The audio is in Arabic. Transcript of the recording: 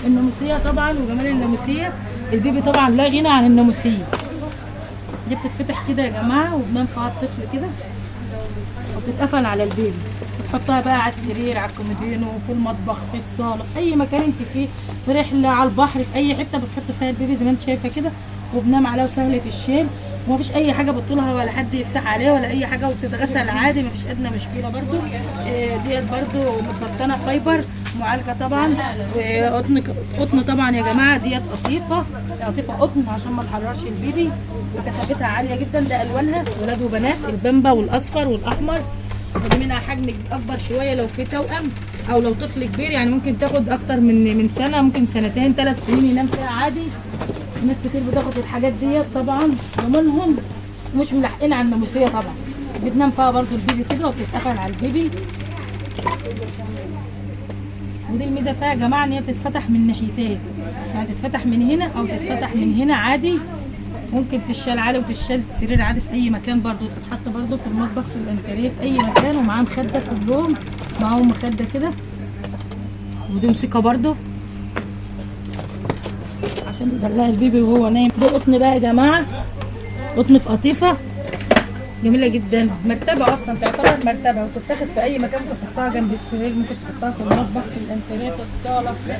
الناموسيه طبعا وجمال الناموسيه. البيبي طبعا لا غنى عن الناموسيه. دي بتتفتح كده يا جماعه وبنام فيها الطفل كده وبتتقفل على البيبي. بتحطها بقى على السرير، على الكومودينو، في المطبخ، في الصاله، في اي مكان انت فيه، في رحله، على البحر، في اي حته بتحط فيها البيبي زي ما انت شايفه كده. وبنام عليها سهله الشيل ومفيش اي حاجه بتطولها ولا حد يفتح عليها ولا اي حاجه، وبتتغسل عادي مفيش ادنى مشكله برده. ديت برده متبطنه فايبر معالجه طبعا، وقطن طبعا يا جماعه. ديت قطيفه قطن عشان ما نحررش البيبي، وكثافتها عاليه جدا. ده الوانها ولاد وبنات، البامبا والاصفر والاحمر. ودي منها حجم اكبر شويه لو في توأم او لو طفل كبير، يعني ممكن تاخد اكتر من سنه، ممكن سنتين 3 سنين ينام فيها عادي. ناس كتير بتاخد الحاجات ديت طبعا ومنهم مش ملحقين على الناموسيه طبعا. بتنام فيها برضو البيبي كده وبتتقفل على البيبي. ودي الميزه فيها يا جماعه ان هي بتتفتح من ناحيتين، يعني تتفتح من هنا او تتفتح من هنا عادي. ممكن تشال عالي وتشال سرير عادي في اي مكان، برضو تتحط برضو في المطبخ، في الانتريه، في اي مكان. ومعاه مخده كلهم، معاهم مخده كده. ودي موسيقى برضو عشان يدلع البيبي وهو نايم. ده قطن بقى يا جماعه، قطن في قطيفه جميله جدا. مرتبه اصلا، تعتبر مرتبه وتتاخد في اي مكان. ممكن تحطها جنب السرير، ممكن تحطها في المطبخ، في الانتريه، في الصاله، في